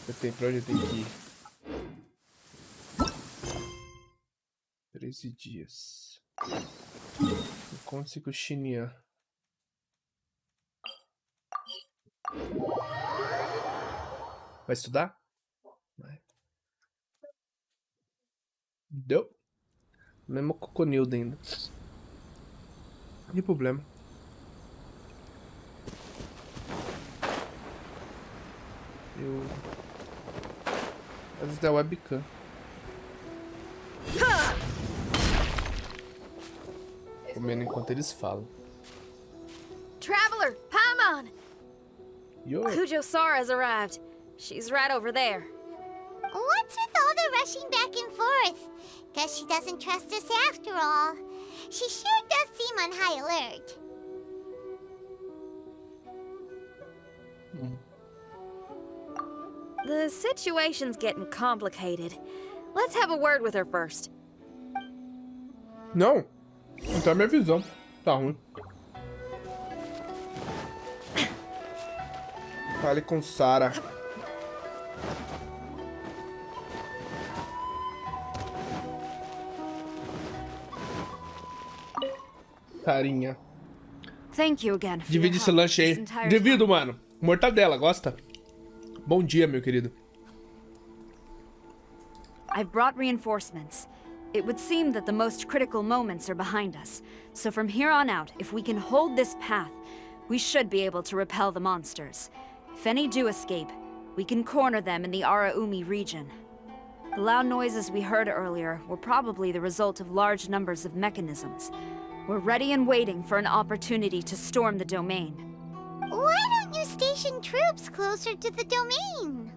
Pra onde eu tenho que ir? 13 dias. Encontre-se com o Xinyan. Vai estudar? Vai. Deu. Mesmo coconildo ainda. Não tem problema. Às vezes é webcam. Comendo enquanto eles falam. Traveler, Paimon! Yo. Kujo-Sara's arrived. She's right over there. What's with all the rushing back and forth? Guess she doesn't trust us after all. She sure does seem on high alert. The situation's getting complicated. Let's have a word with her first. Não. Não tá minha visão. Tá ruim. Fale com Sarah. Carinha. Thank you again for Divide your esse help lanche aí. this entire Divido, time. mano. Mortadela, gosta? Bom dia, meu querido. I've brought reinforcements. It would seem that the most critical moments are behind us. So from here on out, if we can hold this path, we should be able to repel the monsters. If any do escape, we can corner them in the Araumi region. The loud noises we heard earlier were probably the result of large numbers of mechanisms. We're ready and waiting for an opportunity to storm the domain. Why don't you station troops closer to the domain?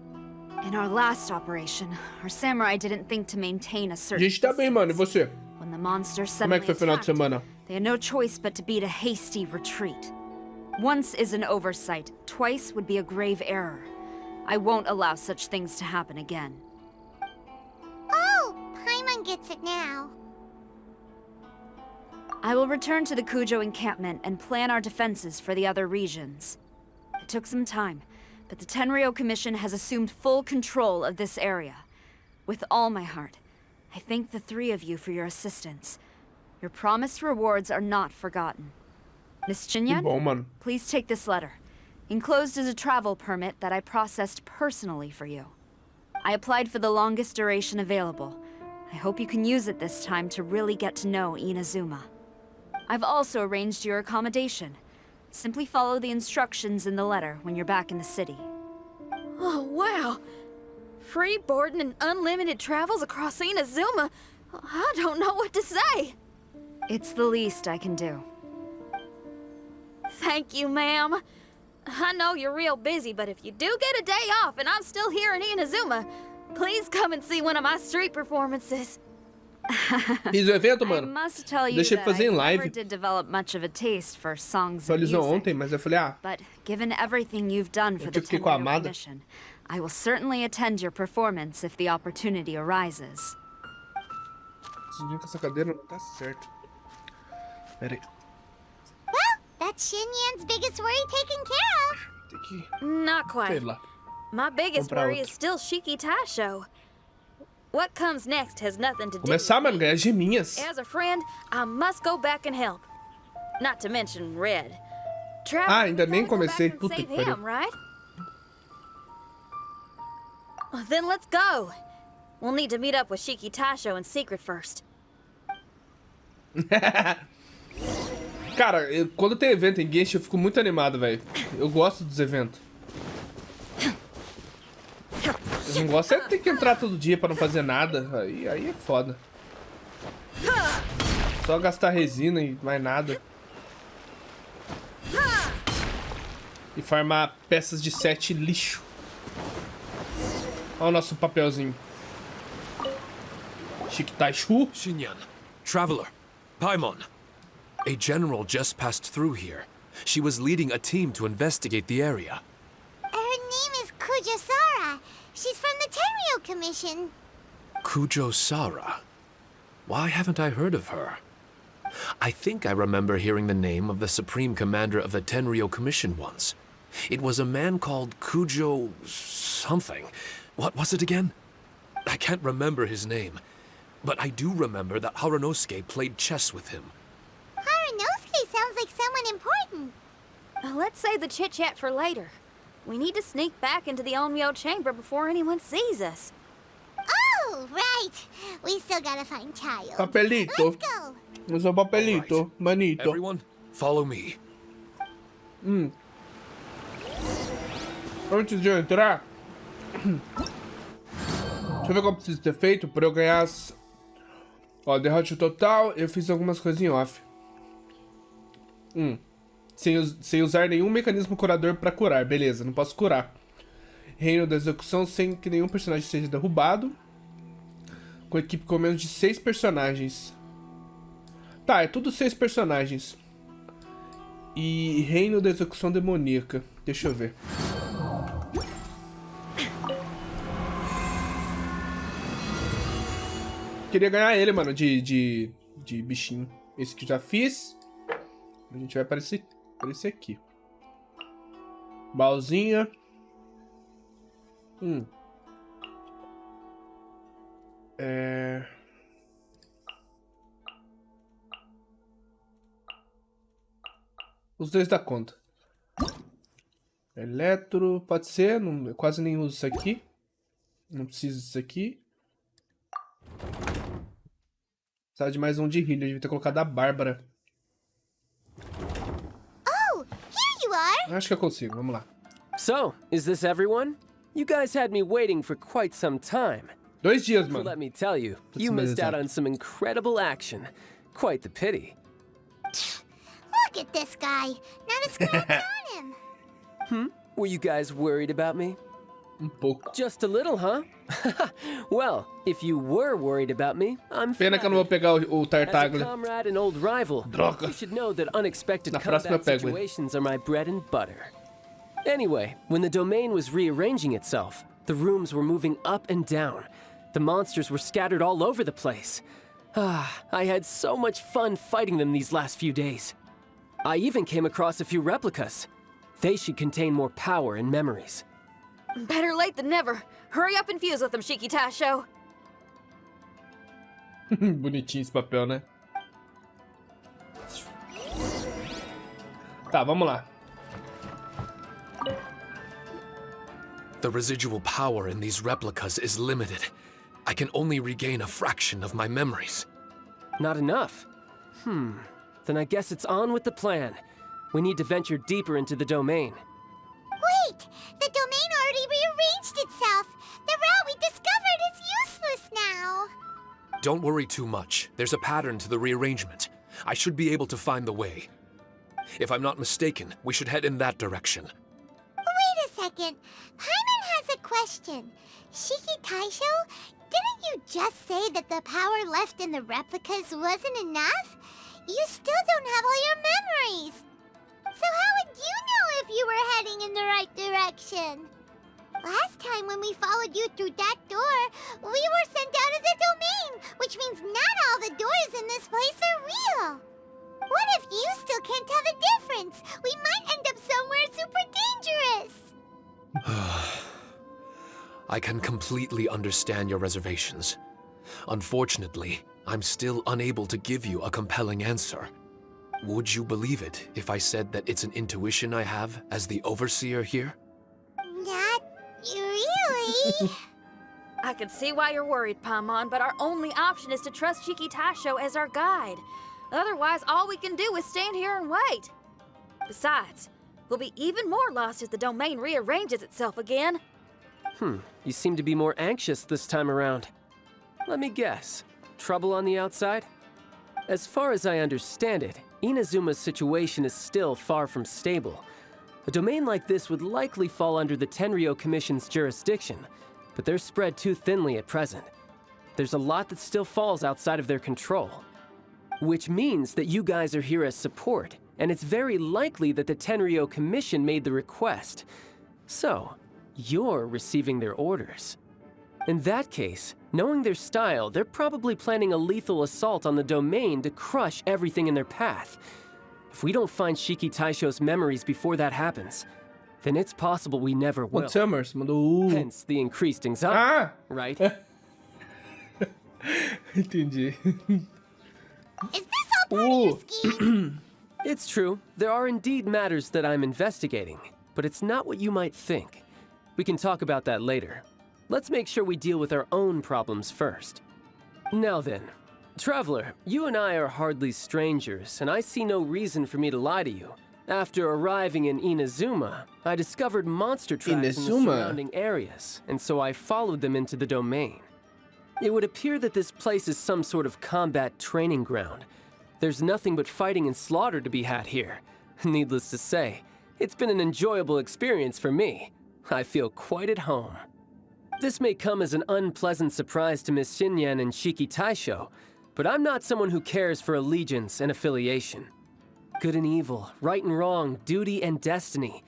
In our last operation, our samurai didn't think to maintain a A certain gente tá bem, mano. E você? When the monsters Como é suddenly que foi o final de attacked, semana? they had no choice but to beat a hasty retreat. Once is an oversight, twice would be a grave error. I won't allow such things to happen again. Oh, Paimon gets it now. I will return to the Kujo encampment and plan our defenses for the other regions. It took some time, but the Tenryou Commission has assumed full control of this area. With all my heart, I thank the three of you for your assistance. Your promised rewards are not forgotten. Miss Que Chinyan, bom, mano. please take this letter. Enclosed is a travel permit that I processed personally for you. I applied for the longest duration available. I hope you can use it this time to really get to know Inazuma. I've also arranged your accommodation. Simply follow the instructions in the letter when you're back in the city. Oh, wow. Free boarding and unlimited travels across Inazuma. I don't know what to say. It's the least I can do. Thank you, ma'am. I know you're real busy, but if you do get a day off and I'm still here in Inazuma, please come and see one of my street performances. Fiz o evento, I mano. must tell you Deixei that fazer I em never live. did develop much of a taste for songs and Atualizou music. ontem, mas eu falei, ah, But given everything you've done for the fiquei com a Tenryou amada. Commission, I will certainly attend your performance if the opportunity arises. esse com essa cadeira não tá certo. Pera aí. Well, that's Xinyan's biggest worry taken care of. Tem que... Not Sei quite. lá. My biggest Comprar worry outro. is still Shiki Taisho. What comes next has nothing to do Começar, with mano, me. ganhar geminhas. As a friend, I must go back and help. Not to mention Red. Travel, Ah, ainda nem gotta go back comecei. and Puta save que pariu. him, right? Well, then let's go. We'll need to meet up with Shiki Taisho in secret first. Cara, quando tem evento em Genshin eu fico muito animado, velho. Eu gosto dos eventos. Eu não gosto é ter que entrar todo dia pra não fazer nada. Aí é foda. Só gastar resina e mais nada. E farmar peças de 7 lixo. Olha o nosso papelzinho. Shikitaishu. Xinyan, traveler, Paimon. A general just passed through here. She was leading a team to investigate the area. Her name is Kujo-Sara. She's from the Tenryou Commission. Kujo-Sara. Why haven't I heard of her? I think I remember hearing the name of the Supreme Commander of the Tenryou Commission once. It was a man called Kujo something. What was it again? I can't remember his name. But I do remember that Harunosuke played chess with him. Harunosuke sounds like someone important. Let's save the chit-chat for later. We need to sneak back into the Onmyo chamber before anyone sees us. Oh, right. We still gotta find Child. Papelito. Let's go. Usa o papelito. Manito. Everyone, follow me. Antes de eu entrar... Deixa eu ver como preciso ter feito pra eu ganhar as... Ó, derrote total, eu fiz algumas coisas em off. Sem usar nenhum mecanismo curador pra curar, beleza, não posso curar. Reino da execução sem que nenhum personagem seja derrubado. Com equipe com menos de 6 personagens. Tá, é tudo 6 personagens. E reino da execução demoníaca. Deixa eu ver. Queria ganhar ele, mano, de bichinho. Esse que já fiz. A gente vai aparecer aqui. Balzinha. Os dois da conta. Eletro, pode ser. Não, eu quase nem uso isso aqui. Não preciso disso aqui. Precisava de mais um de healer. Devia ter colocado a Bárbara. Oh, here you are. Acho que eu consigo. Vamos lá. So, is this everyone? You guys had me waiting for quite some time. 2 dias, Well, mano. let me tell you, Put you some missed out minutes on some incredible action. Quite the pity. Look at this guy. Not a scratch on him. Were you guys worried about me? Pouco. Just a little, huh? Well, if you were worried about me, I'm Pena que eu não vou pegar o As a Tartaglia. comrade and old rival, Droga. you should know that unexpected Na próxima eu combat pego ele. situations are my bread and butter. Anyway, when the domain was rearranging itself, the rooms were moving up and down. The monsters were scattered all over the place. I had so much fun fighting them these last few days. I even came across a few replicas. They should contain more power and memories. Better late than never. Hurry up and fuse with them, Shiki Tasho. Bonitinho esse papel, né? Tá, vamos lá. The residual power in these replicas is limited. I can only regain a fraction of my memories. Not enough? Then I guess it's on with the plan. We need to venture deeper into the domain. Wait, the domain already rearranged itself. The route we discovered is useless now. Don't worry too much. There's a pattern to the rearrangement. I should be able to find the way. If I'm not mistaken, we should head in that direction. Wait a second. Paimon has a question. Shiki Taisho, didn't you just say that the power left in the replicas wasn't enough? You still don't have all your memories. So how would you know if you were heading in the right direction? Last time when we followed you through that door, we were sent out of the domain, which means not all the doors in this place are real. What if you still can't tell the difference? We might end up somewhere super dangerous. I can completely understand your reservations. Unfortunately, I'm still unable to give you a compelling answer. Would you believe it if I said that it's an intuition I have as the overseer here? Not really. I can see why you're worried, Paimon, but our only option is to trust Shiki Tasho as our guide. Otherwise, all we can do is stand here and wait. Besides, we'll be even more lost if the domain rearranges itself again. You seem to be more anxious this time around. Let me guess. Trouble on the outside? As far as I understand it, Inazuma's situation is still far from stable. A domain like this would likely fall under the Tenryou Commission's jurisdiction, but they're spread too thinly at present. There's a lot that still falls outside of their control. Which means that you guys are here as support, and it's very likely that the Tenryou Commission made the request. So, you're receiving their orders. In that case, knowing their style, they're probably planning a lethal assault on the domain to crush everything in their path. If we don't find Shiki Taisho's memories before that happens, then it's possible we never will. Voltamos, mandou Hence the increased anxiety, Ah! right? Entendi. Is this all part of your scheme? It's true. There are indeed matters that I'm investigating, but it's not what you might think. We can talk about that later. Let's make sure we deal with our own problems first. Now then, Traveler, you and I are hardly strangers, and I see no reason for me to lie to you. After arriving in Inazuma, I discovered monster tracks in the surrounding areas, and so I followed them into the domain. It would appear that this place is some sort of combat training ground. There's nothing but fighting and slaughter to be had here. Needless to say, it's been an enjoyable experience for me. I feel quite at home. This may come as an unpleasant surprise to Miss Xinyan and Shiki Taisho, but I'm not someone who cares for allegiance and affiliation. Good and evil, right and wrong, duty and destiny.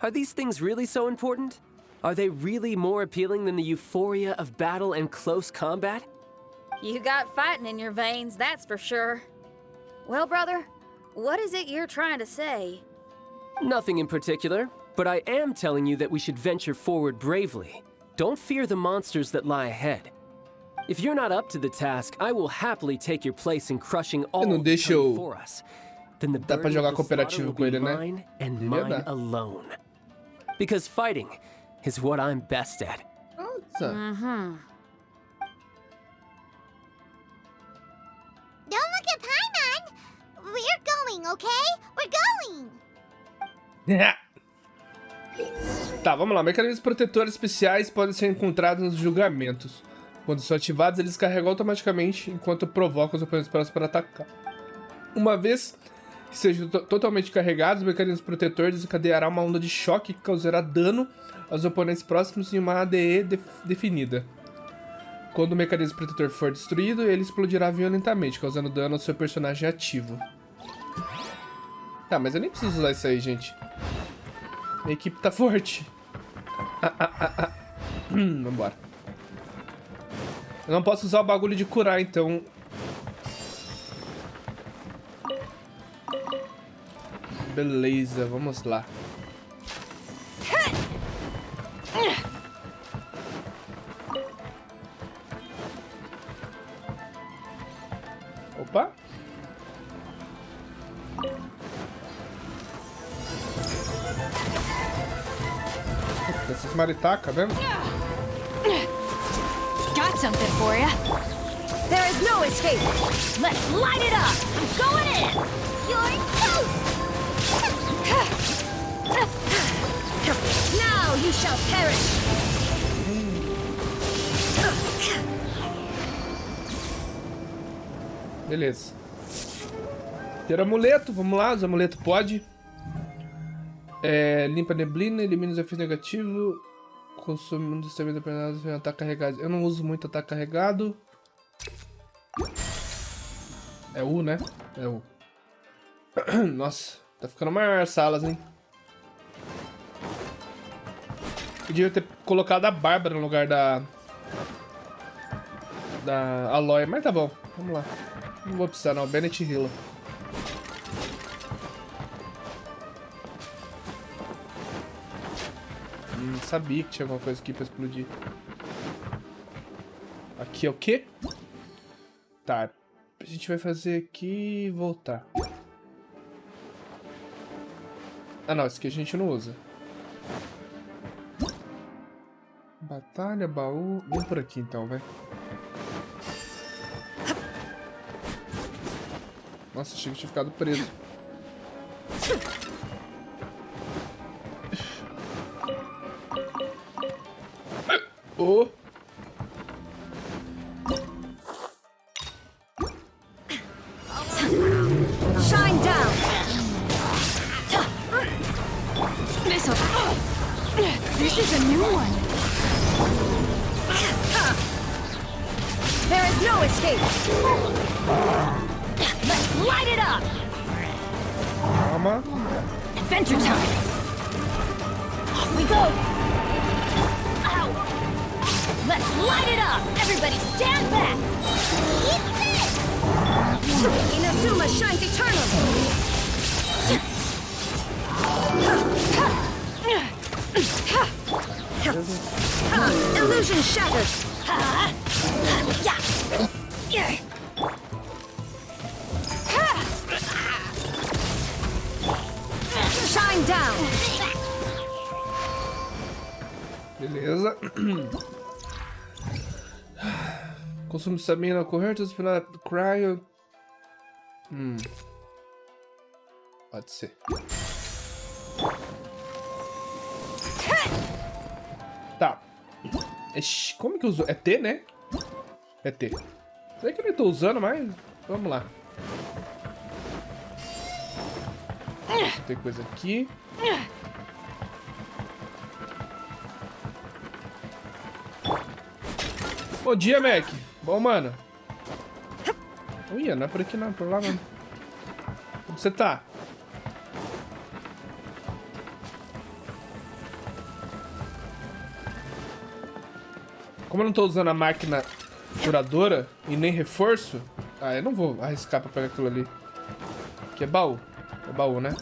Are these things really so important? Are they really more appealing than the euphoria of battle and close combat? You got fighting in your veins, that's for sure. Well, brother, what is it you're trying to say? Nothing in particular, but I am telling you that we should venture forward bravely. Don't fear the monsters that lie ahead. If you're not up to the task, I will happily take your place in crushing all não that deixa come eu- before us. Then the Dá pra burden jogar of the slaughter cooperativo will com be ele, né? mine and Devia mine dar. alone. Because fighting is what I'm best at. Nossa. Don't look at Paimon! We're going, okay? We're going! Tá, vamos lá. Mecanismos protetores especiais podem ser encontrados nos julgamentos. Quando são ativados, eles carregam automaticamente enquanto provocam os oponentes próximos para atacar. Uma vez que sejam totalmente carregados, o mecanismo protetor desencadeará uma onda de choque que causará dano aos oponentes próximos em uma ADE definida. Quando o mecanismo protetor for destruído, ele explodirá violentamente, causando dano ao seu personagem ativo. Tá, mas eu nem preciso usar isso aí, gente. Minha equipe tá forte. Vambora. Eu não posso usar o bagulho de curar, então... Beleza, vamos lá. Opa! Essas maritacas, né? Got something for you. There is no escape. Let's light it up. I'm going in. You're toast! Now you shall perish. Beleza. Ter amuleto, vamos lá, os amuletos pode. Limpa a neblina, elimina os efeitos negativos. Consome um dos também determinados em ataque carregado. Eu não uso muito ataque carregado. É U, né? É U. Nossa, tá ficando maior as salas, hein? Podia ter colocado a Bárbara no lugar da Aloy, mas tá bom. Vamos lá. Não vou precisar não, Bennett Hilla. Sabia que tinha alguma coisa aqui pra explodir. Aqui é o quê? Tá. A gente vai fazer aqui e voltar. Ah não, esse aqui a gente não usa. Batalha, baú... Vamos por aqui então, vai. Nossa, achei que tinha ficado preso. Oh! Shine down. Missile. This is a new one. There is no escape. Let's light it up. Calma. Adventure time. Off we go. Ow. Let's light it up. Everybody stand back. Eat this! Inazuma shines eternally. Illusion shattered. Shine down. Beleza. Consumo de stamina corrente, pela cryo. Pode ser. Tá. Como que usou? É T, né? É T. Será que eu nem tô usando, mas vamos lá. Tem coisa aqui. Bom dia, Mac. Bom, mano. Ui, não é por aqui não, é por lá, mano. Como você tá? Como eu não tô usando a máquina curadora e nem reforço, eu não vou arriscar pra pegar aquilo ali. Que é baú. É baú, né?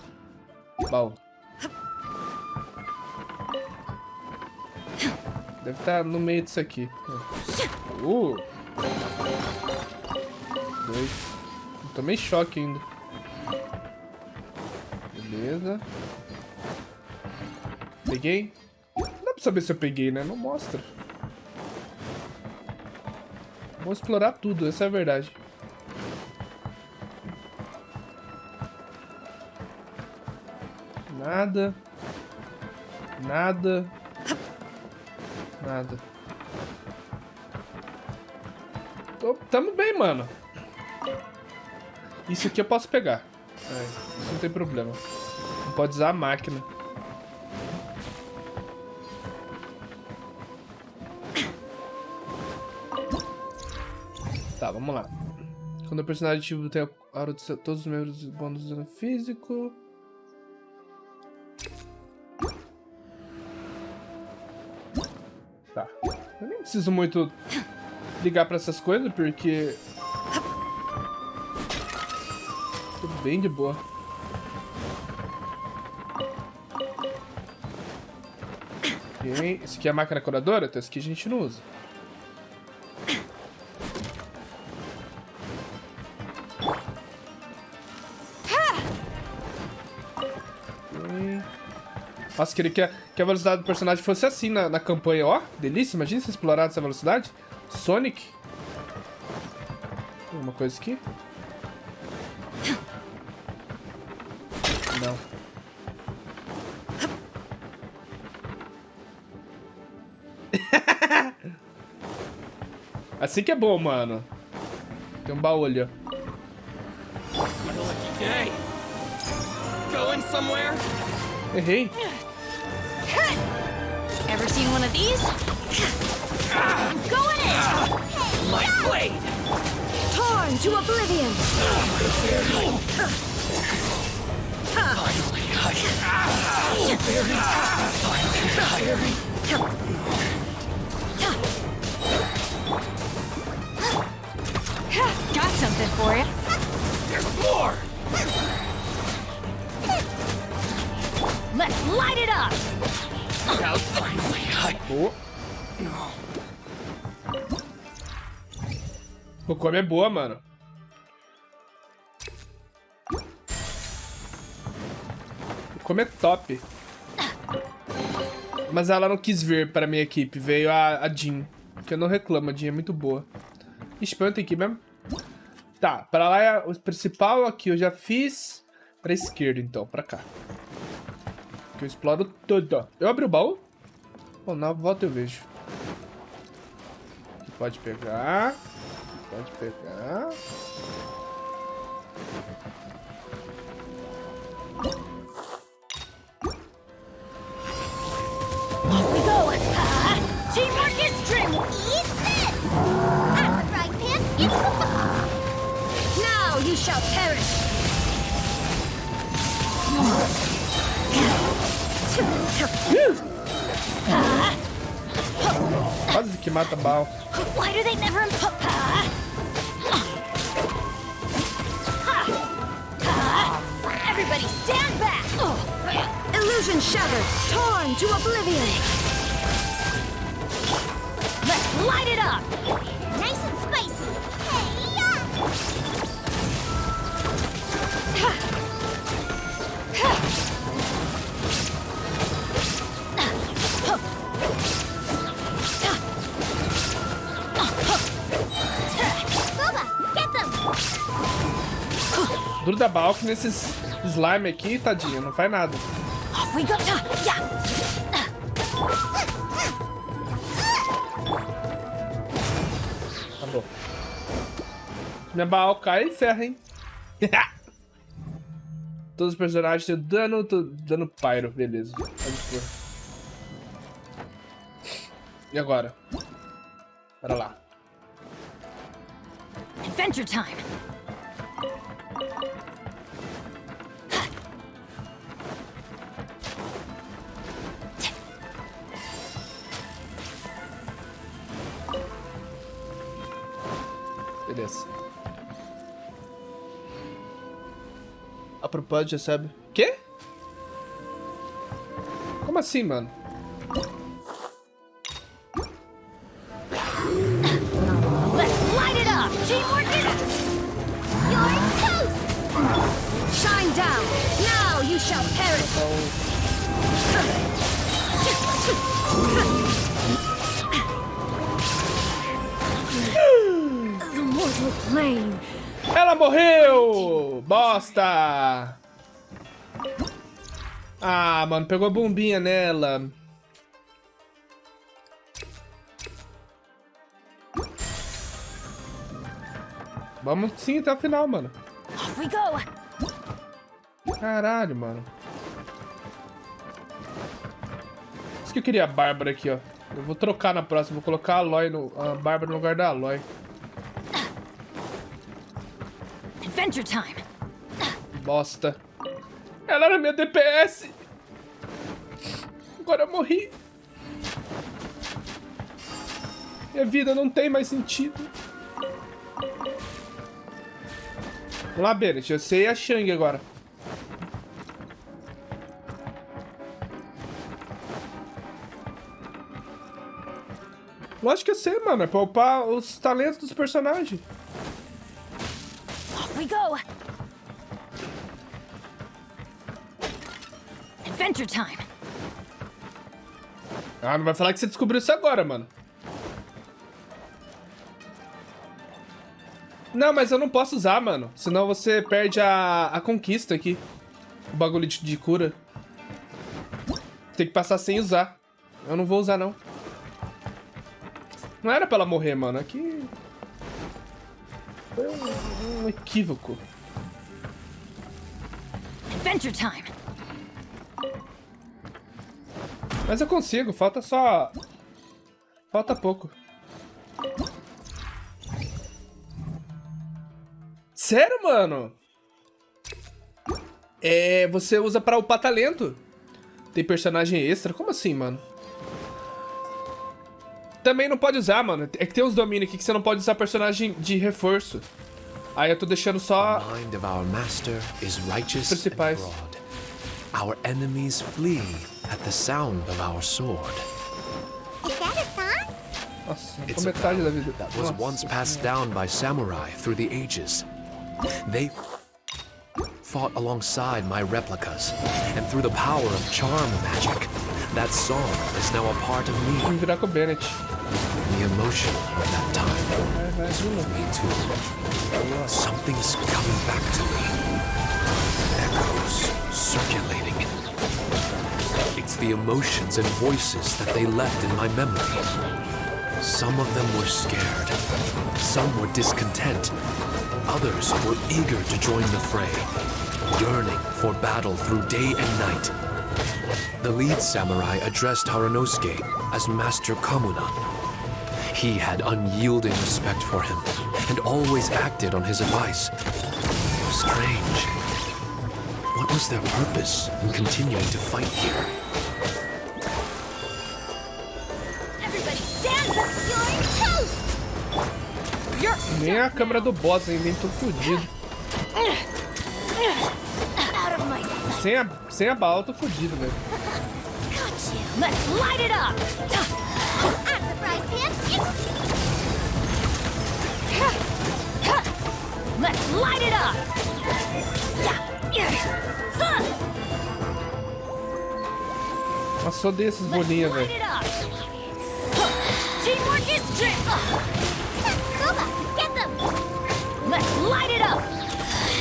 Baú. Deve estar no meio disso aqui. 2. Tomei choque ainda. Beleza. Peguei? Não dá pra saber se eu peguei, né? Não mostra. Vou explorar tudo, essa é a verdade. Nada. Nada. Nada. Tamo bem, mano. Isso aqui eu posso pegar. Isso não tem problema. Não pode usar a máquina. Tá, vamos lá. Quando o personagem ativo tem a aura de todos os membros do bônus do dano físico. Tá. Eu nem preciso muito ligar pra essas coisas, porque... tô bem de boa. Ok. Esse aqui é a máquina curadora, então esse aqui a gente não usa. Nossa, queria que a velocidade do personagem fosse assim na campanha, ó. Delícia, imagina se explorar essa velocidade. Sonic. Tem uma coisa aqui? Não. Assim que é bom, mano. Tem um baú ali, ó. Errei. Ever seen one of these? Go in it! My blade! Torn to oblivion! Got something for you. There's more! Let's light it up! Now finally, Boa. O come é boa, mano. O come é top. Mas ela não quis vir para minha equipe. Veio a Jean. Que eu não reclamo, a Jean é muito boa. Espanta aqui mesmo. Tá, para lá é o principal. Aqui eu já fiz. Pra esquerda, então, pra cá. Que eu exploro tudo. Eu abri o baú? Bom, na volta eu vejo. Aqui pode pegar. Pode pegar. Off we go! Teamwork is dream! Eat this! I'm a frying pan. It's Now you shall perish! Quase que mata Bal. Why do they never Everybody stand back! Illusion shattered, torn to oblivion! light it up! Nice and spicy. Hey-ya! Boba, get them! Duro da Balk nesses slime aqui, tadinha, não faz nada. Off we go! Yeah! Acabou. Minha Balk cai e ferra, hein? Todos os personagens têm dano pyro, beleza. Pode pôr. E agora? Bora lá. Adventure time! Beleza. A propósito, já sabe. Quê? Como assim, mano? Let's light it up! Teamwork is... You're toast! Shine down! Now you shall perish! The mortal plane! Ela morreu! Bosta! Ah, mano, pegou a bombinha nela. Vamos sim até o final, mano. Off we go! Caralho, mano. Por isso que eu queria a Bárbara aqui, ó. Eu vou trocar na próxima, vou colocar a Bárbara no lugar da Aloy. Adventure time! Bosta. Ela era minha DPS. Agora eu morri. Minha vida não tem mais sentido. Vamos lá, Bennett. Eu sei a Shang agora. Lógico que eu sei, mano. É pra upar os talentos dos personagens. Off we go! Adventure time! Ah, não vai falar que você descobriu isso agora, mano. Não, mas eu não posso usar, mano. Senão você perde a conquista aqui. O bagulho de cura. Tem que passar sem usar. Eu não vou usar, não. Não era pra ela morrer, mano. Aqui... foi um equívoco. Adventure time! Mas eu consigo. Falta só... falta pouco. Sério, mano? É... você usa pra upar talento. Tem personagem extra? Como assim, mano? Também não pode usar, mano. É que tem uns domínios aqui que você não pode usar personagem de reforço. Aí eu tô deixando só... The mind of our master is righteous and principais. broad. Our enemies flee at the sound of our sword. Is that a song? Nossa, It's com a metade da vida. that was Nossa once passed down by samurai through the ages. They fought alongside my replicas, and through the power of charm magic, that song is now a part of me. Vamos virar com o Bennett. The emotion of that time. Me too. Something's coming back to me. Echoes circulating. It's the emotions and voices that they left in my memory. Some of them were scared. Some were discontent. Others were eager to join the fray, yearning for battle through day and night. The lead samurai addressed Haranosuke as Master Kamuna. He had unyielding respect for him, and always acted on his advice. Strange. What was their purpose in continuing to fight here? Everybody stand up! You're toast! Nem a câmera do boss ainda, hein? Tô fudido. Out of my sight. Sem a bala, eu tô fudido, velho. Got you. Let's light it up! At the price, man. Nossa, eu odeio essas bolinhas, velho. Teamwork is Let's light it up.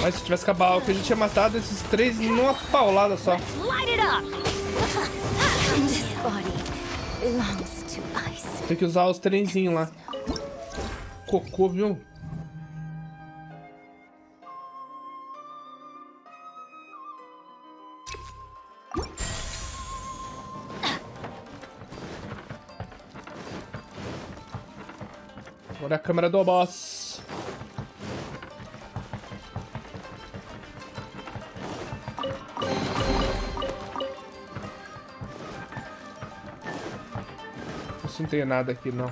Mas se tivesse acabado, que a gente tinha matado esses três numa paulada só. Light it up. This body belongs to ice. Tem que usar os trenzinhos lá. Cocô, viu? Agora a câmera do boss. Não tem nada aqui, não.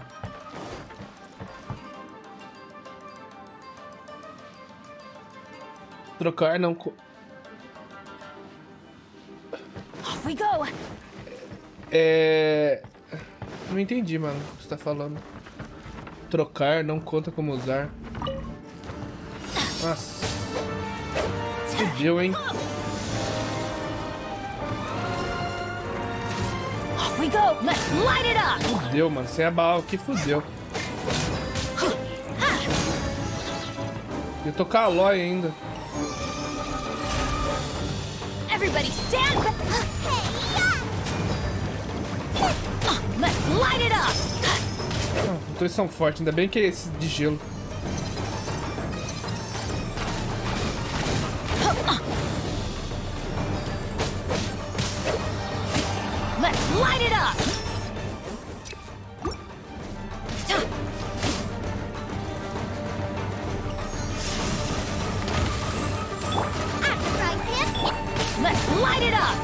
Trocar não... Off we go. Não entendi, mano, o que você tá falando. Trocar não conta como usar. Nossa. Fudeu, hein? Off we go. Let's light it up. Fudeu, mano. Sem a bala aqui, fudeu. Eu tô com a Aloy ainda. Everybody stand back. Let's light it up. Os dois são fortes, ainda bem que é esse de gelo. Let's light it up. Let's light it up.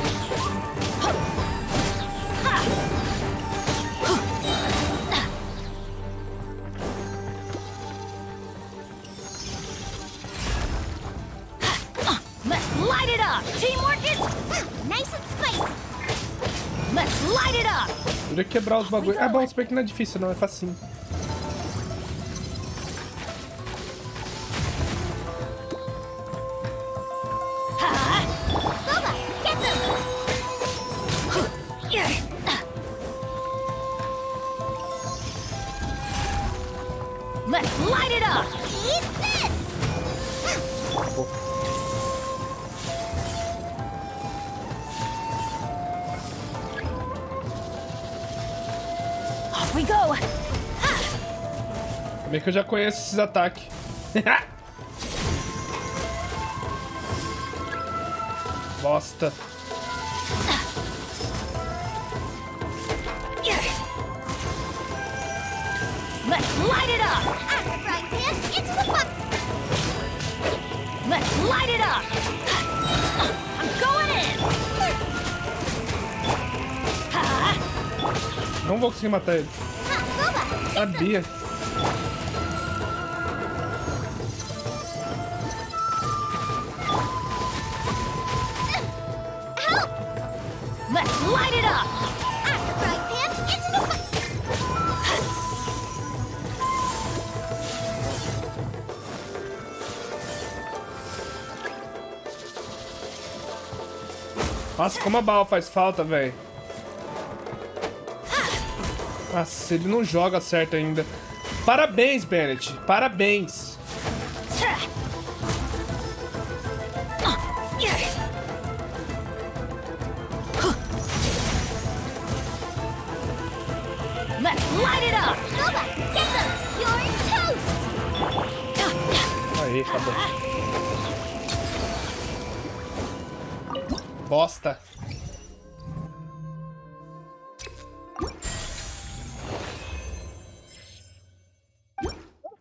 Let's light it up. Teamwork is nice and spicy. Let's light it up. Eu ia quebrar os bagulhos. É bom, se bem que não é difícil, não, é facinho. Let's light it up. Eat this. Off we go. Como é que eu já conheço esses ataques? Bosta. Let's light it up. Let's light it up. I'm going in. Não vou conseguir matar ele. Sabia. Let's light it up. Nossa, como a bala faz falta, velho. Nossa, ele não joga certo ainda. Parabéns, Bennett. Parabéns. Let's light it up. Get them. You're toast. Aí, acabou. Bosta.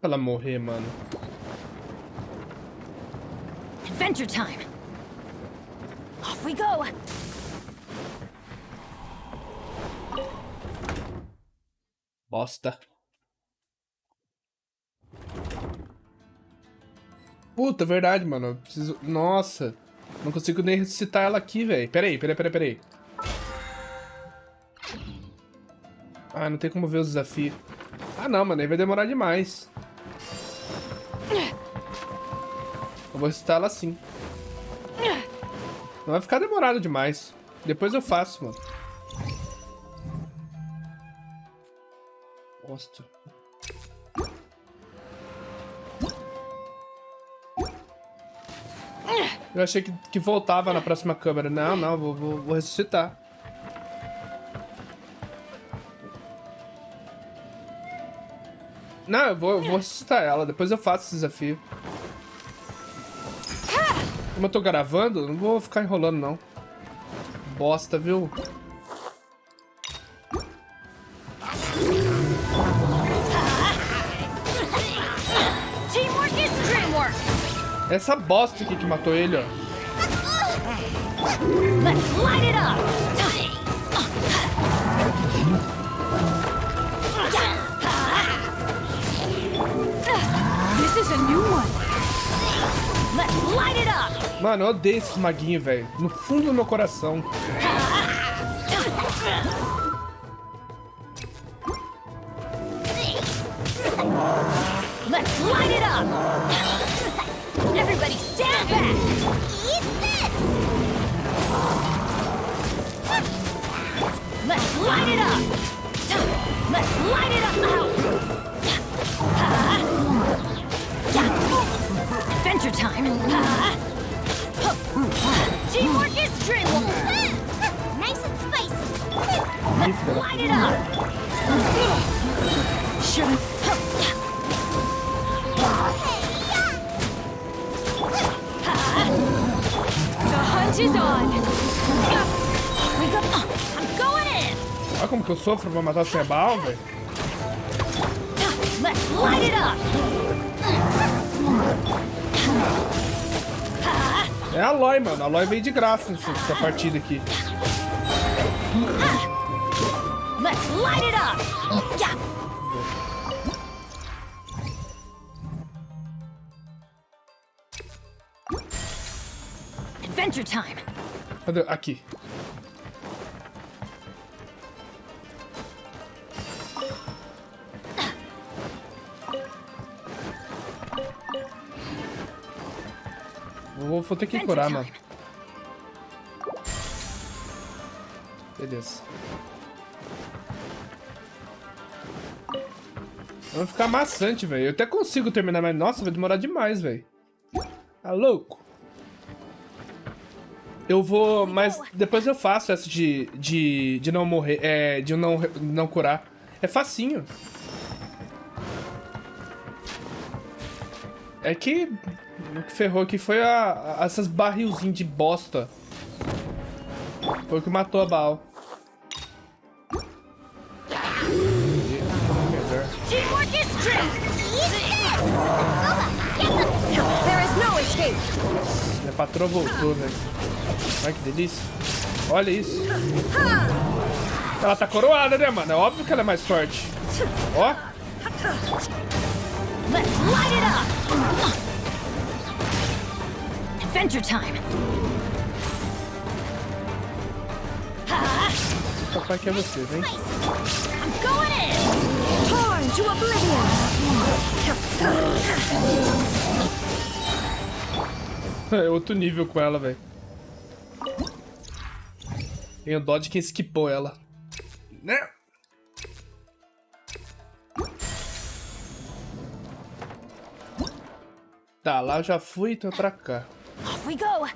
Pra ela morrer, mano. Adventure time. Off we go. Bosta. Puta, verdade, mano. Eu preciso... Nossa. Não consigo nem ressuscitar ela aqui, velho. Peraí. Ah, não tem como ver os desafios. Ah, não, mano. Aí vai demorar demais. Eu vou ressuscitar ela assim. Não vai ficar demorado demais. Depois eu faço, mano. bosta. Eu achei que voltava na próxima câmera. Não, vou ressuscitar. Não, eu vou ressuscitar ela. Depois eu faço esse desafio. Como eu tô gravando, não vou ficar enrolando, não. Bosta, viu? Essa bosta aqui que matou ele, ó. Let's light it up. This is a new one. Let's light it up. Mano, eu odeio esses maguinhos, velho. No fundo do meu coração. Let's light it up. Everybody stand back. Eat this! Let's light it up. Let's light it up. Adventure time. Teamwork is dreamwork. Nice and spicy. Let's light it up. Sure. The hunt is on. I'm going in. Olha como que eu sofro pra matar o Sebal, velho. Let's light it up. É a Aloy, mano. A Aloy veio de graça nessa partida aqui. Let's light it up. Adventure time. Cadê? Aqui. Vou ter que curar, mano. Beleza. Vai ficar maçante, velho. Eu até consigo terminar, mas nossa, vai demorar demais, velho. Tá louco? Eu vou, mas depois eu faço essa de não morrer, de não curar. É facinho. É que o que ferrou aqui foi essas barrilzinhos de bosta. Foi o que matou a Baal. Teamwork is strength. There is no escape. Minha patroa voltou, velho. Olha que delícia. Olha isso. Ela tá coroada, né, mano? É óbvio que ela é mais forte. Ó. Let's light it up. Adventure time. Papai quer você, vem. I'm going in. Torn to oblivion. É outro nível com ela, velho. Tenho dó de quem skipou ela. Né? Tá, lá eu já fui, então pra cá. Off we go.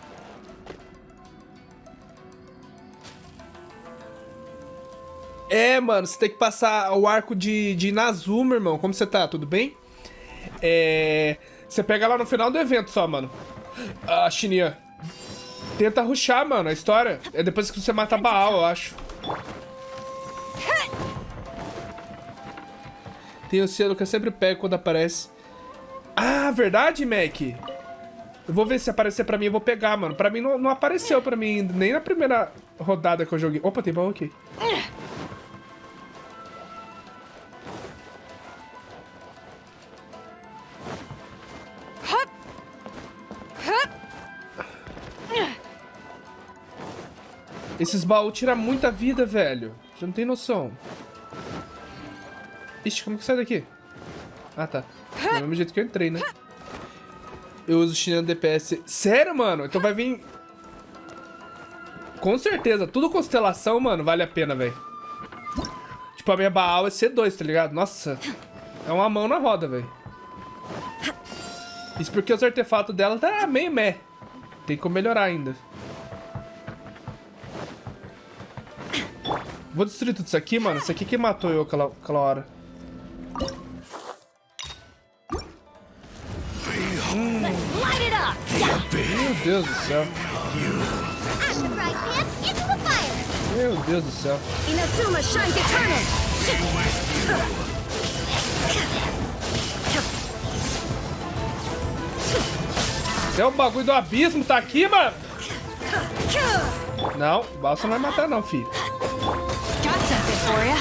É, mano, você tem que passar o arco de Inazuma, irmão. Como você tá? Tudo bem? Você pega lá no final do evento só, mano. A Shinya. Tenta rushar, mano, a história. É depois que você mata a Baal, eu acho. Tem o selo que eu sempre pego quando aparece. Ah, verdade, Mac? Eu vou ver se aparecer pra mim, eu vou pegar, mano. Pra mim não apareceu pra mim ainda, nem na primeira rodada que eu joguei. Opa, tem baú aqui. Esses baús tiram muita vida, velho. Você não tem noção. Ixi, como que sai daqui? Ah, tá. Do mesmo jeito que eu entrei, né? Eu uso China DPS. Sério, mano? Então vai vir... Com certeza. Tudo constelação, mano, vale a pena, velho. Tipo, a minha Baal é C2, tá ligado? Nossa, é uma mão na roda, velho. Isso porque os artefatos dela tá meio meh. Tem como melhorar ainda. Vou destruir tudo isso aqui, mano. Isso aqui que matou eu aquela hora. Meu Deus do céu. Meu Deus do céu. Inazuma shines eternal. Até o bagulho do abismo tá aqui, mano. Não, o Balsa não vai matar não, filho. Got something for ya.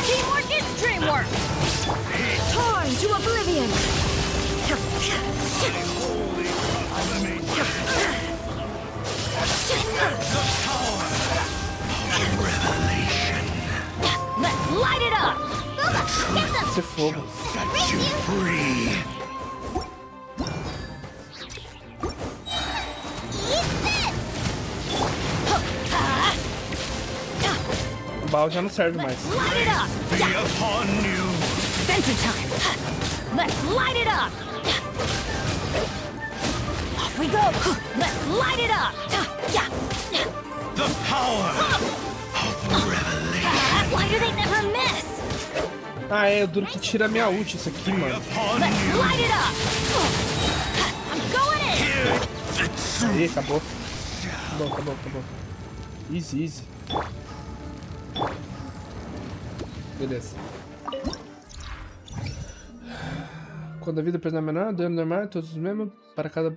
Teamwork is dreamwork. Torn to oblivion. Let's light it up. Esse fogo. O baú já não serve mais. Light it up. Adventure time. Let's light it up. Off we go. Let's light it up. The power of revelation. Why do they never miss? Ah, é, o duro que tira a minha ult isso aqui, mano. Let's light it up. I'm going in. Ih, acabou. Acabou. Easy, easy. Beleza. Quando a vida pesa menor, dano normal, todos os mesmos. Para cada.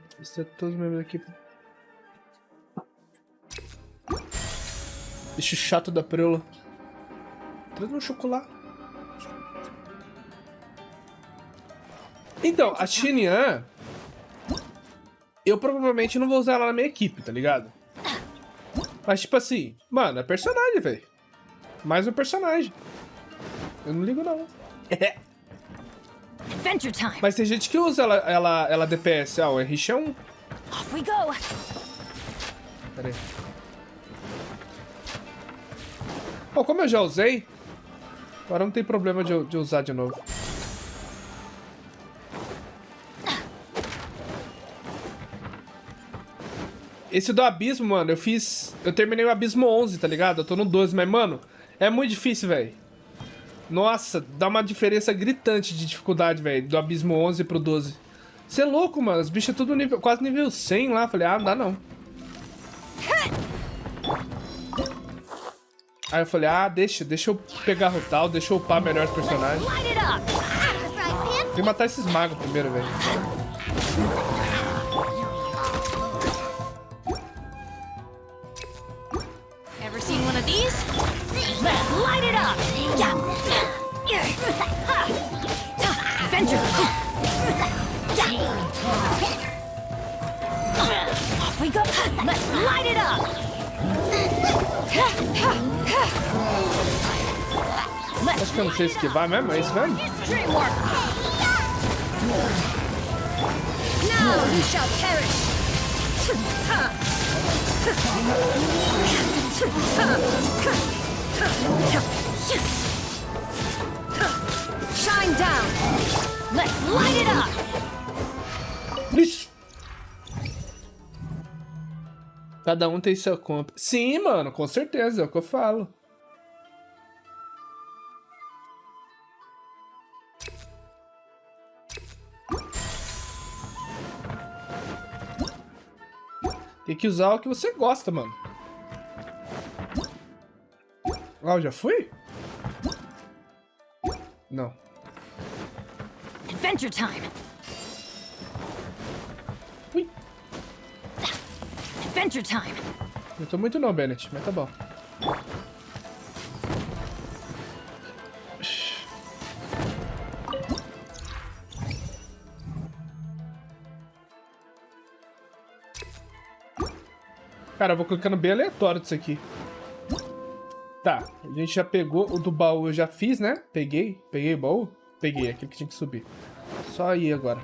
Todos os membros da equipe. Bicho chato da preula. Traz meu chocolate. Então, a Xinyan, eu provavelmente não vou usar ela na minha equipe, tá ligado? Mas tipo assim, mano, é personagem, velho. Mais um personagem. Eu não ligo, não. Adventure time. Mas tem gente que usa ela DPS. Ah, o RH é um. Off we go. Pera aí. Bom, como eu já usei, agora não tem problema de usar de novo. Esse do abismo, mano, eu terminei o abismo 11, tá ligado? Eu tô no 12, mas, mano, é muito difícil, velho. Nossa, dá uma diferença gritante de dificuldade, velho, do abismo 11 pro 12. Você é louco, mano, os bichos é tudo nível, quase nível 100 lá. Falei, ah, não dá não. Aí eu falei, ah, deixa eu pegar o tal, deixa eu upar melhor os personagens. Tem que matar esses magos primeiro, velho. Ever seen one of these? Let's light it up. Adventure. Off we go. Let's light it up. Acho que eu não sei esquivar mesmo, é isso mesmo? Dreamwork. Now you shall perish. Shine down. Let's light it up. Lixo. Cada um tem seu compra. Sim, mano, com certeza, é o que eu falo. Tem que usar o que você gosta, mano. Ah, eu já fui? Não. Adventure time. Ui. Adventure time. Não tô muito não, Bennett, mas tá bom. Cara, eu vou clicando bem aleatório disso aqui. Tá, a gente já pegou o do baú, eu já fiz, né? Peguei o baú? Peguei, aquele que tinha que subir. Só ir agora.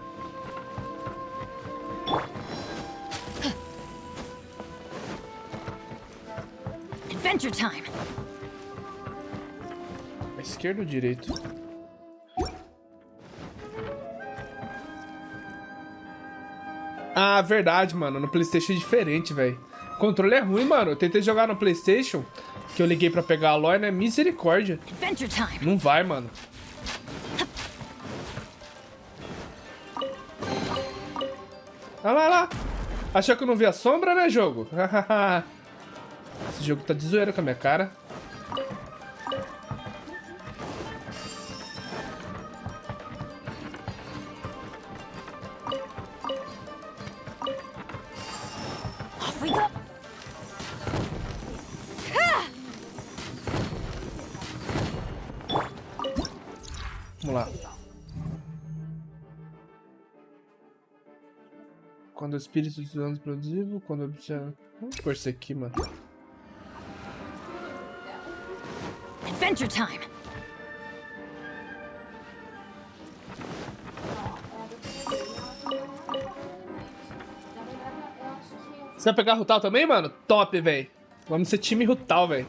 Adventure time. A esquerda ou direito? Ah, verdade, mano. No PlayStation é diferente, velho. O controle é ruim, mano. Eu tentei jogar no PlayStation, que eu liguei pra pegar a Lore, né? Misericórdia. Adventure time. Não vai, mano. Olha lá, olha lá. Achou que eu não vi a sombra, né, jogo? Esse jogo tá de zoeira com a minha cara. Off we go. Vamos lá. Quando o espírito dos anos produzivo, quando observa... Vamos por isso aqui, mano. Adventure time. Você vai pegar Rutal também, mano? Top, velho. Vamos ser time Rutal, velho.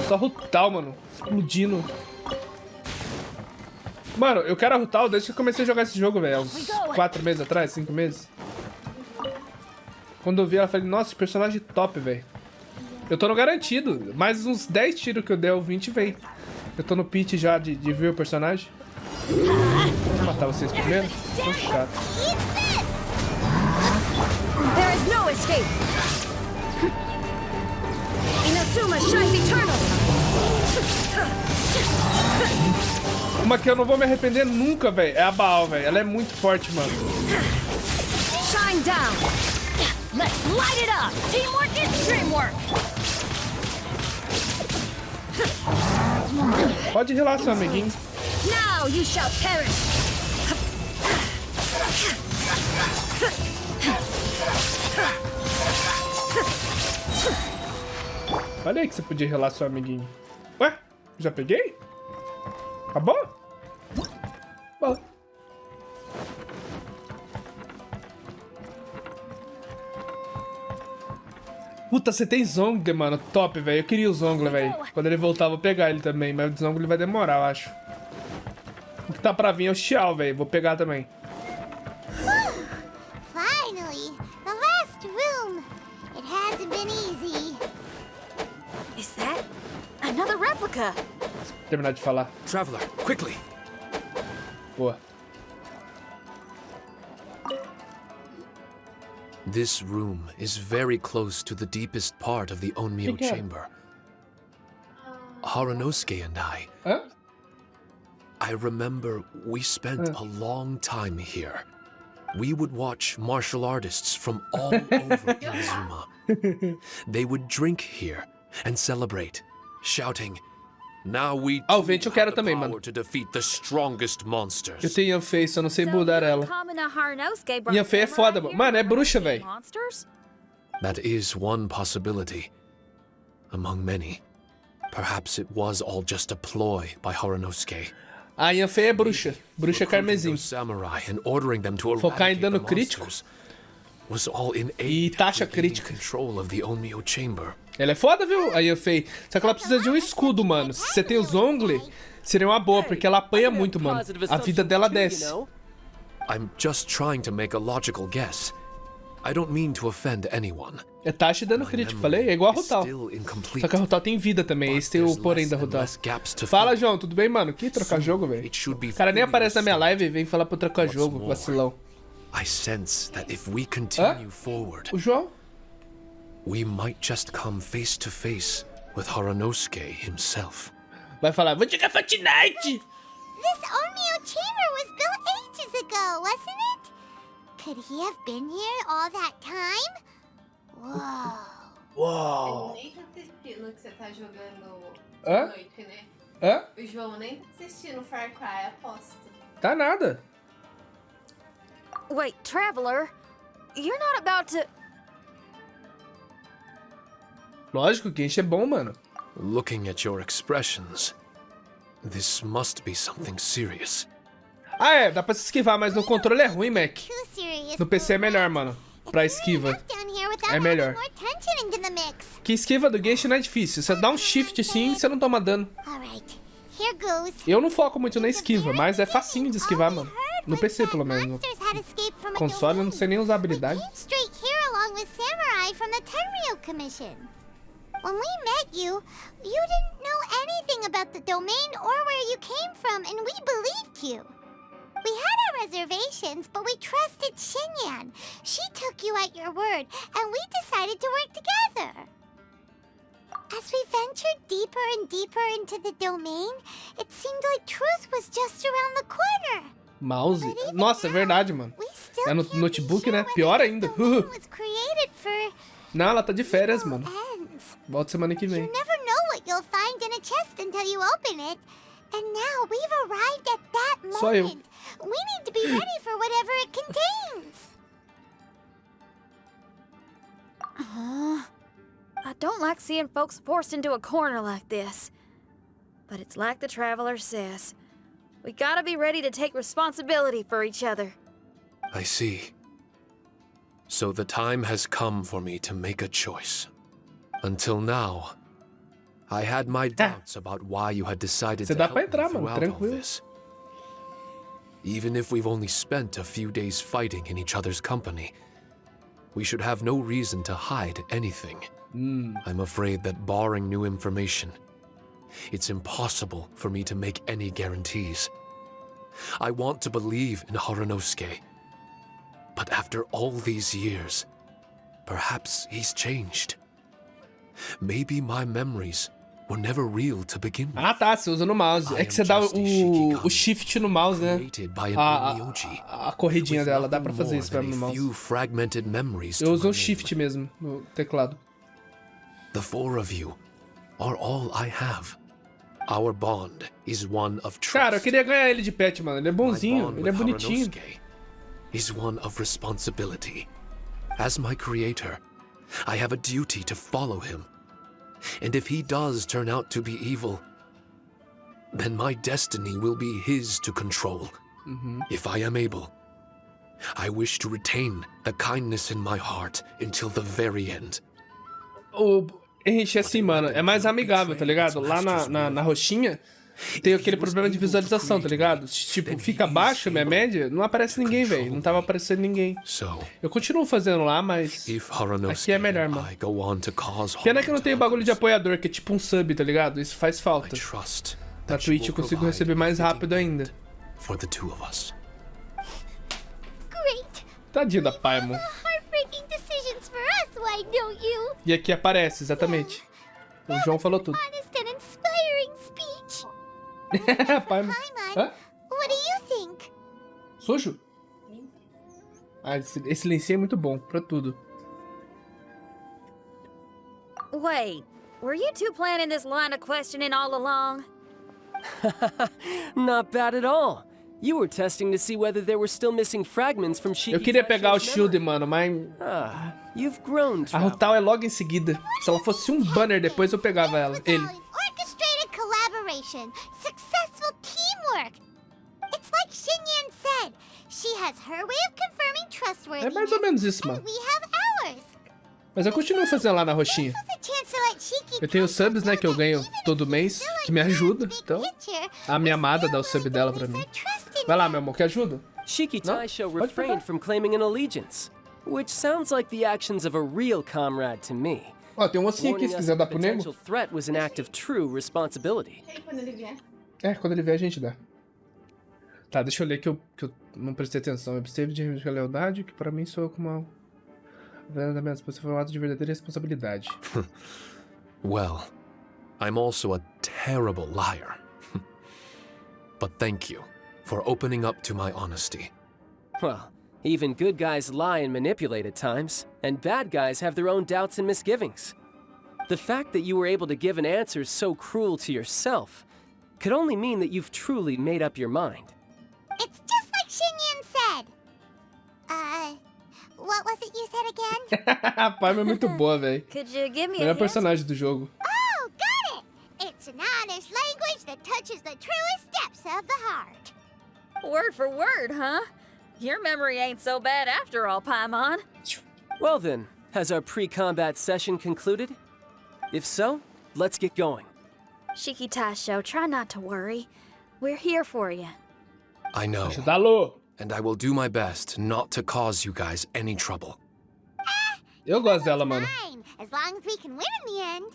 Só Rutal, mano. Explodindo. Mano, eu quero a Rutal desde que eu comecei a jogar esse jogo, velho. Uns 4 meses atrás, 5 meses. Quando eu vi ela, eu falei, nossa, personagem top, velho. Eu tô no garantido. Mais uns 10 tiros que eu der, o 20 vem. Eu tô no pitch já de ver o personagem. Vou matar vocês primeiro. Tô chato. There is no escape. Inazuma shines eternal. Uma que eu não vou me arrepender nunca, velho. É a Baal, velho. Ela é muito forte, mano. Shine down. Let's light it up. Teamwork is dreamwork. Pode relar, seu amiguinho. Now you shall perish. Olha aí que você podia relar, seu amiguinho. Ué? Já peguei? Acabou? Bom. Puta, você tem Zongler, mano. Top, velho. Eu queria o Zongler, velho. Quando ele voltar, eu vou pegar ele também. Mas o Zongler vai demorar, eu acho. O que tá pra vir é o Xiao, velho. Vou pegar também. Finally, the last room. It hasn't been easy. Is that another replica? Vou terminar de falar. Traveler, quickly! Boa. This room is very close to the deepest part of the Onmyo Que é? chamber. Harunosuke and Hã? I remember we spent a long time here. We would watch martial artists from all over Inazuma. They would drink here and celebrate, shouting, "Now we Ah, o too Vente eu have quero the também, power mano. to defeat the strongest monsters." Eu tenho Yanfei, só não sei mudar ela. Yanfei é foda, mano. Mano, é bruxa, velho. That is one possibility, among many. Perhaps it was all just a ploy by Harunosuke. A Yanfei é bruxa. Bruxa Recruiting carmesim. those samurai and ordering them to Focar em eradicate dano the crítico. monsters was all in E aid taxa to gaining crítica. control of the Onmyo chamber. Ela é foda, viu, a Yanfei. Só que ela precisa de um escudo, mano. Se você tem o Zongli, seria uma boa, porque ela apanha muito, mano. A vida dela desce. I'm just trying to make a logical guess. I don't mean to offend anyone. É taxa e dano crítico, falei? É igual a Rutal. Still incomplete. Só que a Rutal tem vida também, esse tem o There's porém less da and Rutal. less gaps to Fala, fill. João, tudo bem, mano? Que trocar jogo, velho? It should be O cara nem fully aparece na minha restored. live e vem falar pra eu trocar jogo, more? vacilão. I sense that if we continue forward, O João? we might just come face to face with Harunosuke himself. Vai falar, vou jogar Fortnite! This Onmyo chamber was built ages ago, wasn't it? Could he have been here all that time? Whoa. Uau! Nem tá assistindo que você tá jogando Hã? à noite, né? Hã? O João nem tá assistindo Far Cry, aposto. Tá nada. Wait, Traveler, you're not about to... Lógico, Genshin é bom, mano. Looking at your expressions, this must be something serious. Ah, é, dá pra se esquivar, mas no controle é ruim, Mac. Too serious. No PC é melhor, mano. Pra esquiva. Down here without É melhor. having more Genshin into the mix. Que esquiva do Genshin não é difícil. Você dá um shift assim e você não toma dano. Alright, here goes. Eu não foco muito na esquiva, mas é facinho de esquivar, mano. No PC, pelo menos. No Monsters had escaped from a console eu não sei nem usar a habilidade. We came straight here along with Samurai from the Tenryou Commission. When we met you, you didn't know anything about the domain or where you came from, and we believed you. We had our reservations, but we trusted Xinyan. She took you at your word, and we decided to work together. As we ventured deeper and deeper into the domain, it seemed like truth was just around the corner. Mouse? Nossa, é verdade, mano. We still É no can't notebook, be sure né? whether Pior this ainda. domain was created for Não, ela tá de férias, mano. ends. Volta semana que You vem. never know what you'll find in a chest until you open it. And now we've arrived at that moment. Só eu. We need to be ready for whatever it contains. I don't like seeing folks forced into a corner like this. But it's like the Traveler says. We gotta be ready to take responsibility for each other. I see. So the time has come for me to make a choice. Until now, I had my doubts about why you had decided Você to dá help pra me entrar, mano, throughout all tranquilo. this. Even if we've only spent a few days fighting in each other's company, we should have no reason to hide anything. I'm afraid that barring new information, it's impossible for me to make any guarantees. I want to believe in Harunosuke, but after all these years, perhaps he's changed. Maybe my memories were never real to begin with. Ah, tá. Você usa no mouse. É que você dá o shift no mouse, né? Created by an Onmyoji, A corridinha with dela. Dá nothing pra fazer more isso than no a mouse. few fragmented memories Eu to uso my o shift name. mesmo no teclado. The four of you are all I have. Our bond is one of trust. Cara, eu queria ganhar ele de pet, mano. Ele é My bonzinho. bond Ele é with bonitinho. Harunosuke is one of responsibility. As my creator, I have a duty to follow him. And if he does turn out to be evil, then my destiny will be his to control. If I am able, I wish to retain the kindness in my heart until the very end. O Henrique, assim, mano, é mais amigável, tá ligado? Lá na roxinha, tem aquele problema de visualização, tá ligado? Tipo, fica baixo a minha média, não aparece ninguém, velho. Não tava aparecendo ninguém. So, Eu continuo fazendo lá, mas if aqui Harunosuke é melhor, and mano. I go on to cause Pena harm que eu não to tenho bagulho de others, apoiador, que é tipo um sub, tá ligado? Isso faz I falta. trust Na that you Twitch eu will consigo provide receber mais fitting rápido ainda. for the two of us. Great. Tadinho da Paimon. Heartbreaking decisions for us, why don't you? E aqui aparece, exatamente. O João falou tudo. Honest and inspiring speech. Paimon. Paimon, Hã? what do you think? Sujo? Ah, esse lencinho é muito bom pra tudo. Wait, were you two planning this line of questioning all along? Not bad at all. You were testing to see whether there were still missing fragments from Shiki Eu queria pegar o Tasho's shield, memory. mano, mas Ah, you've grown, a Traveler. Rutal é logo em seguida. Se ela fosse um banner depois, eu pegava ela. This was Ele. all an orchestrated collaboration, successful teamwork. It's like Xinyan said. She has her way of confirming É trustworthiness. mais ou menos isso, and mano. we have ours. Mas eu continuo fazendo lá na roxinha. This was a chance to let Shiki Eu tenho Taisho subs, né, know que eu that ganho even todo if mês, still que me ajuda. big Então, picture, a minha we amada still dá o sub will dela pra place mim. our trust in Vai lá, you. meu amor, que ajuda? Shiki No, Taisho pode refrained pegar. from claiming an allegiance, which sounds like the actions of a real comrade to me. Ó, tem um ossinho aqui, Warning se us quiser of dar a pro nego. potential threat was an act of true responsibility. E quando ele vier? É, quando ele vier a gente dá. Tá, deixa eu ler que eu não prestei atenção. Eu absteve de reivindicar a lealdade, que pra mim soa como uma... A verdade da minha esposa foi um ato de verdadeira responsabilidade. Well, I'm also a terrible liar. But thank you for opening up to my honesty. Well, even good guys lie and manipulate at times, and bad guys have their own doubts and misgivings. The fact that you were able to give an answer so cruel to yourself could only mean that you've truly made up your mind. It's just like Xinyan said. What was it you said again? A Paimon é muito boa, velho. Could you give me a Melhor hint? personagem do jogo. Oh, got it! It's an honest language that touches the truest depths of the heart. Word for word, huh? Your memory ain't so bad after all, Paimon. Well then, Has our pre-combat session concluded? If so, let's get going. Shiki Taisho, try not to worry. We're here for you. I know, Ajudá-lo. and I will do my best not to cause you guys any trouble. Eu gosto dela, mano. Fine, as long as we can win in the end.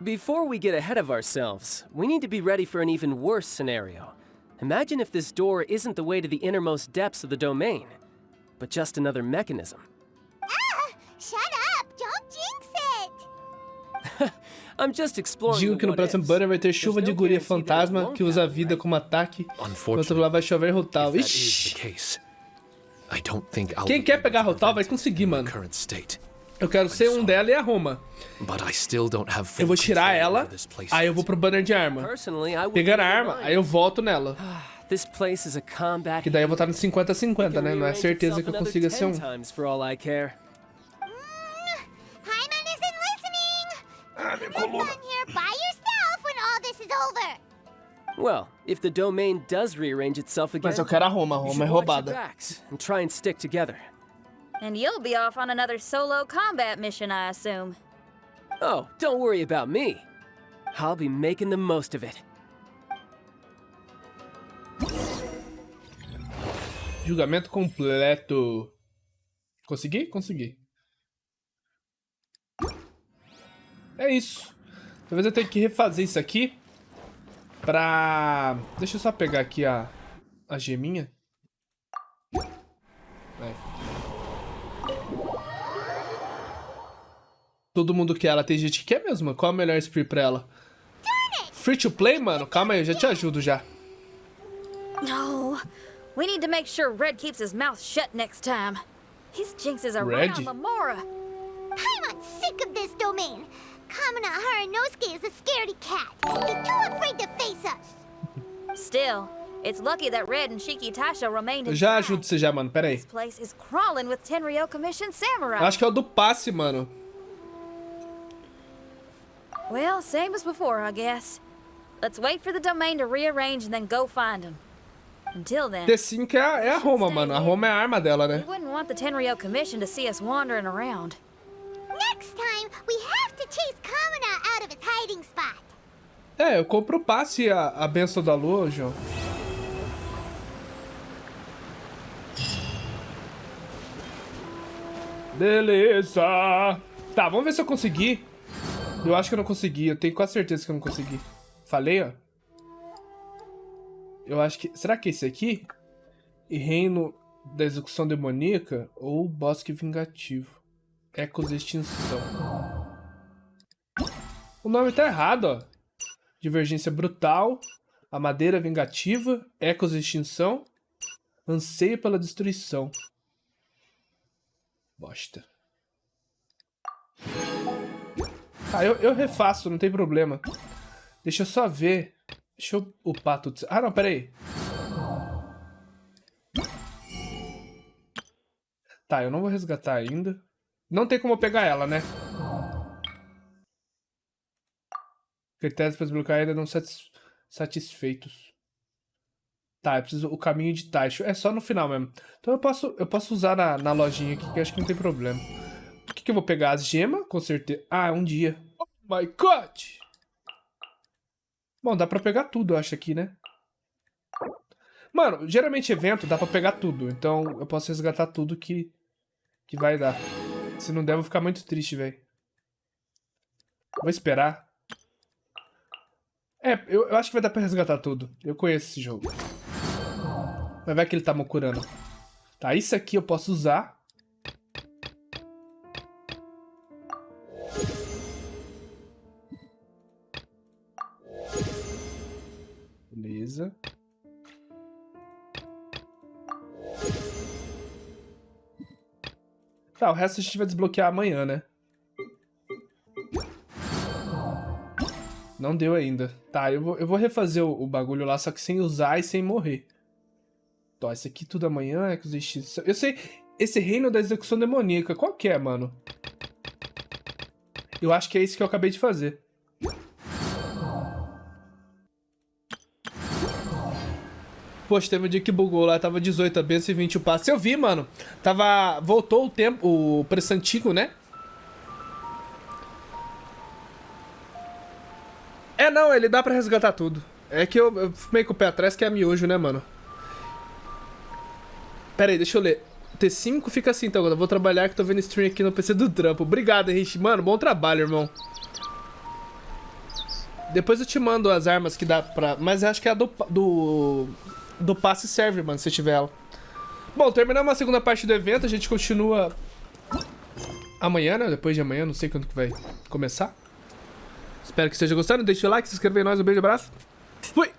Before we get ahead of ourselves, we need to be ready for an even worse scenario. Imagine if this door isn't the way to the innermost depths of the domain, but just another mechanism. Ah! Shut up! Don't jinx it! I'm just exploring Digo que no the what próximo ifs. banner vai ter chuva There's de no guria guarantee that it fantasma won't que usa a happen, vida right? como ataque. Enquanto Unfortunately, lá vai chover Rotal. if that is the Ixi. case, I don't think I'll Quem be quer able pegar to Rotal vai prevent conseguir, it in mano. current state. Eu quero ser um dela e a Roma. But I still don't have full Eu vou tirar control ela, over this place aí eu yet. vou pro banner de arma. Personally, I would Pegando a be arma, mine. aí eu volto nela. This place is a combat. Que daí eu vou estar no 50-50, né? Não é certeza que eu consiga ser um. Times for all I care. Paimon isn't listening! Ah, minha You're coluna. done here by yourself when all this is over! Well, if the domain does rearrange itself again, Mas eu quero a Roma. A you Roma should é watch your roubada. backs and try and stick together. And you'll be off on another solo combat mission, I assume. Oh, don't worry about me. I'll be making the most of it. Julgamento completo. Consegui? Consegui. É isso. Talvez eu tenha que refazer isso aqui. Deixa eu só pegar aqui a geminha. Vai. Todo mundo quer ela. Tem gente que quer mesmo. Qual é o melhor spree pra ela? Free to play, mano? Calma aí, eu já te ajudo já. No. We need to make sure Red keeps his mouth shut next time. His jinxes are right on Red? Lamora. Paimon's sick of this domain! Kamina Haranosuke is a scaredy cat! He's too afraid to face us! Still, it's lucky that Red and Shiki Taisho remained Eu já inside. ajudo você já, mano. Pera aí. This place is crawling with Tenryo commissioned samurai. Eu acho que é o do passe, mano. Well, same as before, I guess. Let's wait for the domain to rearrange and then go find him. Until then, T5 é a Roma, mano. A Roma é a arma dela, we né? wouldn't want the Tenryo commission to see us wandering around. Next time, we have to chase Kamina out of his hiding spot! É, eu compro o passe e a benção da lua, João. Beleza. Tá, vamos ver se eu consegui. Eu acho que eu não consegui. Eu tenho quase certeza que eu não consegui. Falei, ó. Eu acho que... Será que é esse aqui? E Reino da Execução Demoníaca ou Bosque Vingativo? Ecos de Extinção. O nome tá errado, ó. Divergência Brutal. A Madeira Vingativa. Ecos de Extinção. Anseio pela Destruição. Bosta. Ah, eu refaço, não tem problema. Deixa eu só ver. Deixa eu upar tudo. Ah, não, pera aí. Tá, eu não vou resgatar ainda. Não tem como eu pegar ela, né? Critérios para desbloquear ainda não satisfeitos. Tá, eu preciso o caminho de Taisho. É só no final mesmo. Então eu posso usar na lojinha aqui, que eu acho que não tem problema. O que eu vou pegar? As gemas? Com certeza. Ah, um dia. Oh my god! Bom, dá pra pegar tudo, eu acho, aqui, né? Mano, geralmente evento dá pra pegar tudo. Então eu posso resgatar tudo que vai dar. Se não der, eu vou ficar muito triste, velho. Vou esperar. É, eu acho que vai dar pra resgatar tudo. Eu conheço esse jogo. Mas vai que ele tá me curando. Tá, isso aqui eu posso usar. Beleza. Tá, o resto a gente vai desbloquear amanhã, né? Não deu ainda. Tá, eu vou refazer o bagulho lá, só que sem usar e sem morrer. Então, esse aqui tudo amanhã é que os extintos... Eu sei, esse reino da execução demoníaca, qual que é, mano? Eu acho que é isso que eu acabei de fazer. Poxa, teve um dia que bugou lá, tava 18 a benção e 20 o passe. Eu vi, mano. Voltou o tempo, o preço antigo, né? É, não, ele dá pra resgatar tudo. É que eu fumei com o pé atrás, que é miojo, né, mano? Pera aí, deixa eu ler. T5 fica assim, então, eu vou trabalhar que tô vendo stream aqui no PC do trampo. Obrigado, Henrique. Mano, bom trabalho, irmão. Depois eu te mando as armas que dá pra... Mas eu acho que é a do passe serve, mano, se tiver ela. Bom, terminamos a segunda parte do evento. A gente continua amanhã, né? Depois de amanhã, não sei quando que vai começar. Espero que esteja gostando. Deixa o like, se inscreve em nós. Um beijo, abraço. Fui!